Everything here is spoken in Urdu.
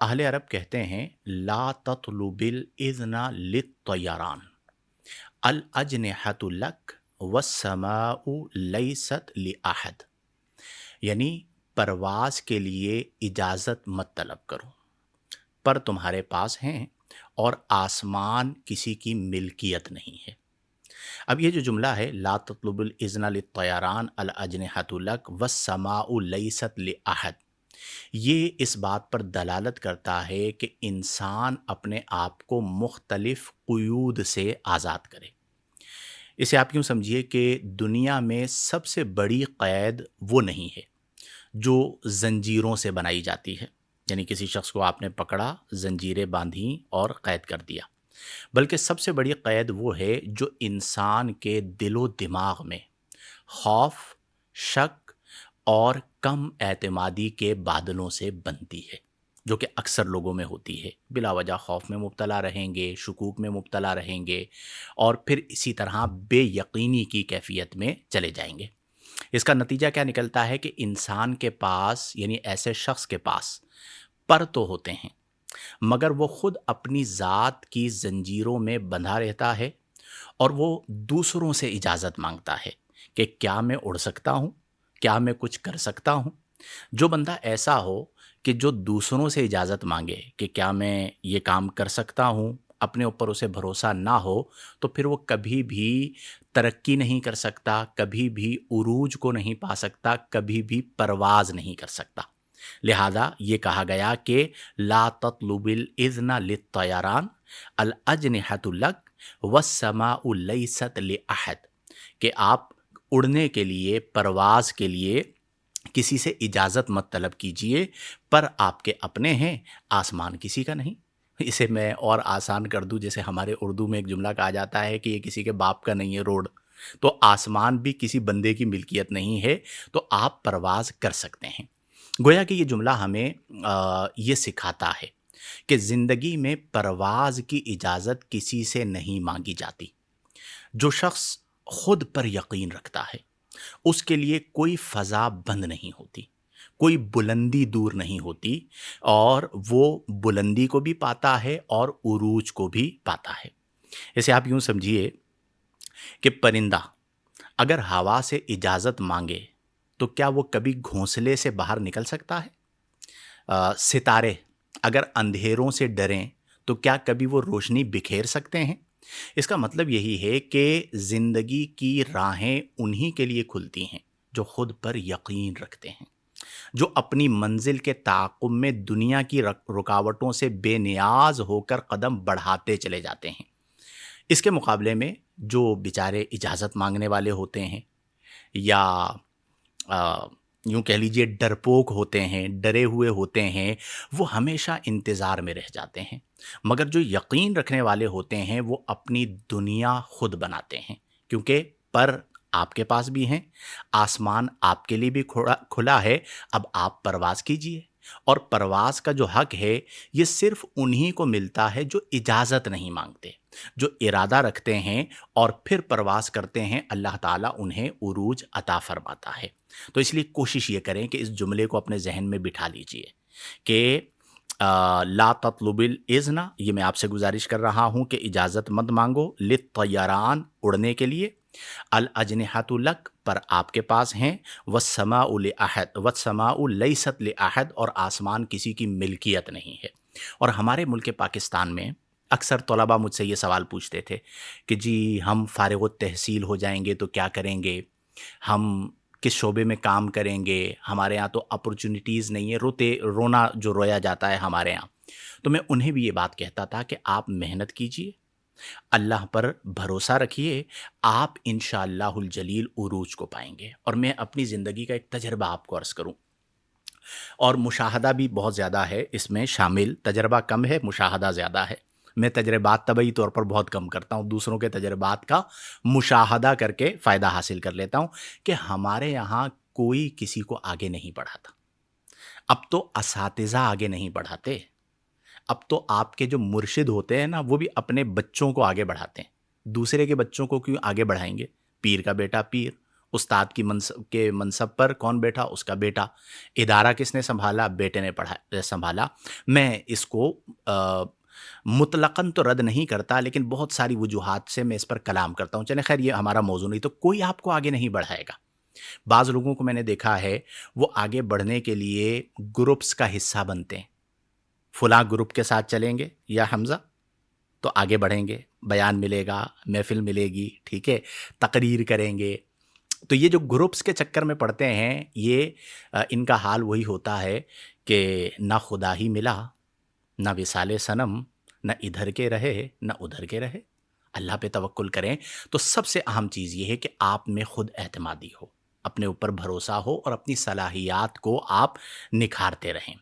اہل عرب کہتے ہیں لا تطلبل اذنا للطیران الاجنحۃ لک والسماء لیست لاحد، یعنی پرواز کے لیے اجازت مت طلب کرو، پر تمہارے پاس ہیں اور آسمان کسی کی ملکیت نہیں ہے۔ اب یہ جو جملہ ہے لا تطلب الاذن للطیران الاجنحۃ لک والسماء لیست لاحد، یہ اس بات پر دلالت کرتا ہے کہ انسان اپنے آپ کو مختلف قیود سے آزاد کرے۔ اسے آپ یوں سمجھیے کہ دنیا میں سب سے بڑی قید وہ نہیں ہے جو زنجیروں سے بنائی جاتی ہے، یعنی کسی شخص کو آپ نے پکڑا، زنجیریں باندھیں اور قید کر دیا، بلکہ سب سے بڑی قید وہ ہے جو انسان کے دل و دماغ میں خوف، شک اور کم اعتمادی کے بادلوں سے بنتی ہے، جو کہ اکثر لوگوں میں ہوتی ہے۔ بلا وجہ خوف میں مبتلا رہیں گے، شکوک میں مبتلا رہیں گے اور پھر اسی طرح بے یقینی کی کیفیت میں چلے جائیں گے۔ اس کا نتیجہ کیا نکلتا ہے کہ انسان کے پاس، یعنی ایسے شخص کے پاس پر تو ہوتے ہیں، مگر وہ خود اپنی ذات کی زنجیروں میں بندھا رہتا ہے اور وہ دوسروں سے اجازت مانگتا ہے کہ کیا میں اڑ سکتا ہوں، کیا میں کچھ کر سکتا ہوں۔ جو بندہ ایسا ہو کہ جو دوسروں سے اجازت مانگے کہ کیا میں یہ کام کر سکتا ہوں، اپنے اوپر اسے بھروسہ نہ ہو، تو پھر وہ کبھی بھی ترقی نہیں کر سکتا، کبھی بھی عروج کو نہیں پا سکتا، کبھی بھی پرواز نہیں کر سکتا۔ لہذا یہ کہا گیا کہ لا تطلب الاذن للطیران الاجنحۃ لک والسماء لیست لاحد، کہ آپ اڑنے کے لیے، پرواز کے لیے کسی سے اجازت مت طلب کیجئے، پر آپ کے اپنے ہیں، آسمان کسی کا نہیں۔ اسے میں اور آسان کر دوں، جیسے ہمارے اردو میں ایک جملہ کہا جاتا ہے کہ یہ کسی کے باپ کا نہیں ہے روڈ، تو آسمان بھی کسی بندے کی ملکیت نہیں ہے، تو آپ پرواز کر سکتے ہیں۔ گویا کہ یہ جملہ ہمیں یہ سکھاتا ہے کہ زندگی میں پرواز کی اجازت کسی سے نہیں مانگی جاتی۔ جو شخص خود پر یقین رکھتا ہے، اس کے لیے کوئی فضا بند نہیں ہوتی، کوئی بلندی دور نہیں ہوتی، اور وہ بلندی کو بھی پاتا ہے اور عروج کو بھی پاتا ہے۔ اسے آپ یوں سمجھیے کہ پرندہ اگر ہوا سے اجازت مانگے تو کیا وہ کبھی گھونسلے سے باہر نکل سکتا ہے؟ ستارے اگر اندھیروں سے ڈریں تو کیا کبھی وہ روشنی بکھیر سکتے ہیں؟ اس کا مطلب یہی ہے کہ زندگی کی راہیں انہی کے لیے کھلتی ہیں جو خود پر یقین رکھتے ہیں، جو اپنی منزل کے تعاقب میں دنیا کی رکاوٹوں سے بے نیاز ہو کر قدم بڑھاتے چلے جاتے ہیں۔ اس کے مقابلے میں جو بیچارے اجازت مانگنے والے ہوتے ہیں، یا یوں کہہ لیجئے ڈرپوک ہوتے ہیں، ڈرے ہوئے ہوتے ہیں، وہ ہمیشہ انتظار میں رہ جاتے ہیں، مگر جو یقین رکھنے والے ہوتے ہیں وہ اپنی دنیا خود بناتے ہیں، کیونکہ پر آپ کے پاس بھی ہیں، آسمان آپ کے لیے بھی کھلا ہے۔ اب آپ پرواز کیجئے، اور پرواز کا جو حق ہے یہ صرف انہی کو ملتا ہے جو اجازت نہیں مانگتے، جو ارادہ رکھتے ہیں اور پھر پرواز کرتے ہیں، اللہ تعالیٰ انہیں عروج عطا فرماتا ہے۔ تو اس لیے کوشش یہ کریں کہ اس جملے کو اپنے ذہن میں بٹھا لیجئے کہ لا تطلب الاذن، یہ میں آپ سے گزارش کر رہا ہوں کہ اجازت مت مانگو، للطیران اڑنے کے لیے، الاجنحۃ لک پر آپ کے پاس ہیں، والسماء لیست لاحد اور آسمان کسی کی ملکیت نہیں ہے۔ اور ہمارے ملک پاکستان میں اکثر طلباء مجھ سے یہ سوال پوچھتے تھے کہ جی ہم فارغ التحصیل ہو جائیں گے تو کیا کریں گے، ہم کس شعبے میں کام کریں گے، ہمارے ہاں تو اپرچونٹیز نہیں ہے، رونا جو رویا جاتا ہے ہمارے ہاں۔ تو میں انہیں بھی یہ بات کہتا تھا کہ آپ محنت کیجئے، اللہ پر بھروسہ رکھیے، آپ انشاءاللہ الجلیل عروج کو پائیں گے۔ اور میں اپنی زندگی کا ایک تجربہ آپ کو عرض کروں، اور مشاہدہ بھی بہت زیادہ ہے اس میں شامل، تجربہ کم ہے، مشاہدہ زیادہ ہے۔ میں تجربات طبعی طور پر بہت کم کرتا ہوں، دوسروں کے تجربات کا مشاہدہ کر کے فائدہ حاصل کر لیتا ہوں، کہ ہمارے یہاں کوئی کسی کو آگے نہیں بڑھاتا۔ اب تو اساتذہ آگے نہیں بڑھاتے، اب تو آپ کے جو مرشد ہوتے ہیں نا، وہ بھی اپنے بچوں کو آگے بڑھاتے ہیں۔ دوسرے کے بچوں کو کیوں آگے بڑھائیں گے؟ پیر کا بیٹا پیر، استاد کی منصب کے منصب پر کون بیٹھا؟ اس کا بیٹا۔ ادارہ کس نے سنبھالا؟ بیٹے نے سنبھالا۔ میں اس کو مطلقاً تو رد نہیں کرتا، لیکن بہت ساری وجوہات سے میں اس پر کلام کرتا ہوں۔ چلیں خیر، یہ ہمارا موضوع نہیں، تو کوئی آپ کو آگے نہیں بڑھائے گا۔ بعض لوگوں کو میں نے دیکھا ہے، وہ آگے بڑھنے کے لیے گروپس کا حصہ بنتے ہیں۔ فلاں گروپ کے ساتھ چلیں گے یا حمزہ تو آگے بڑھیں گے، بیان ملے گا، محفل ملے گی، ٹھیک ہے، تقریر کریں گے۔ تو یہ جو گروپس کے چکر میں پڑتے ہیں، یہ ان کا حال وہی ہوتا ہے کہ نہ خدا ہی ملا، نہ وصال صنم، نہ ادھر کے رہے نہ ادھر کے رہے۔ اللہ پہ توکل کریں تو سب سے اہم چیز یہ ہے کہ آپ میں خود اعتمادی ہو، اپنے اوپر بھروسہ ہو، اور اپنی صلاحیات کو آپ نکھارتے رہیں۔